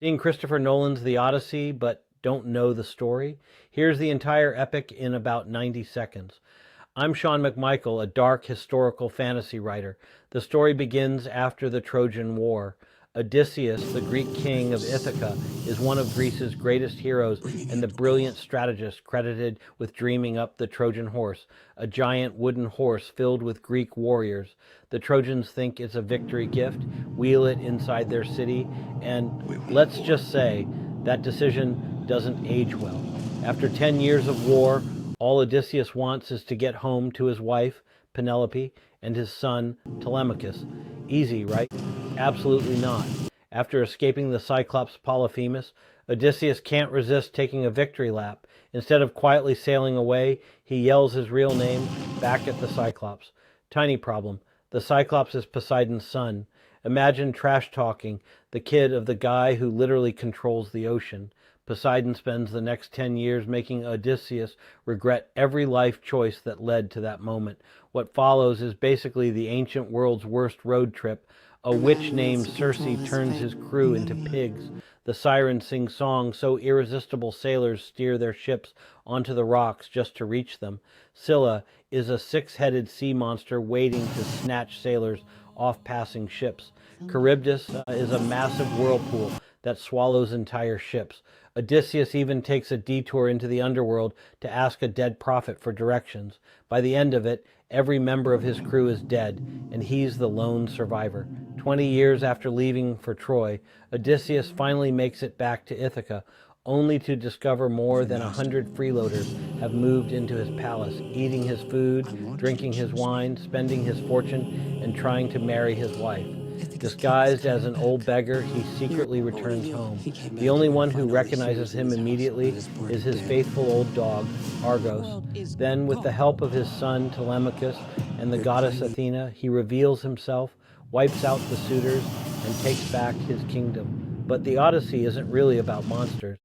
Seeing Christopher Nolan's The Odyssey but don't know the story? Here's the entire epic in about 90 seconds. I'm Sean McMichael, a dark historical fantasy writer. The story begins after the Trojan War. Odysseus, the Greek king of Ithaca, is one of Greece's greatest heroes and the brilliant strategist credited with dreaming up the Trojan horse, a giant wooden horse filled with Greek warriors. The Trojans think it's a victory gift, wheel it inside their city, and let's just say that decision doesn't age well. After 10 years of war, all Odysseus wants is to get home to his wife, Penelope, and his son, Telemachus. Easy, right? Absolutely not. After escaping the Cyclops Polyphemus, Odysseus can't resist taking a victory lap. Instead of quietly sailing away, he yells his real name back at the Cyclops. Tiny problem. The Cyclops is Poseidon's son. Imagine trash-talking the kid of the guy who literally controls the ocean. Poseidon spends the next 10 years making Odysseus regret every life choice that led to that moment. What follows is basically the ancient world's worst road trip. A witch named Circe turns his crew into pigs. The sirens sing songs so irresistible sailors steer their ships onto the rocks just to reach them. Scylla is a six-headed sea monster waiting to snatch sailors off passing ships. Charybdis is a massive whirlpool that swallows entire ships. Odysseus even takes a detour into the underworld to ask a dead prophet for directions. By the end of it, every member of his crew is dead, and he's the lone survivor. 20 years after leaving for Troy, Odysseus finally makes it back to Ithaca, only to discover more than 100 freeloaders have moved into his palace, eating his food, drinking his wine, spending his fortune, and trying to marry his wife. Disguised as an old beggar, he secretly returns home. The only one who recognizes him immediately is his faithful old dog, Argos. Then, with the help of his son Telemachus and the goddess Athena, he reveals himself, wipes out the suitors, and takes back his kingdom. But the Odyssey isn't really about monsters.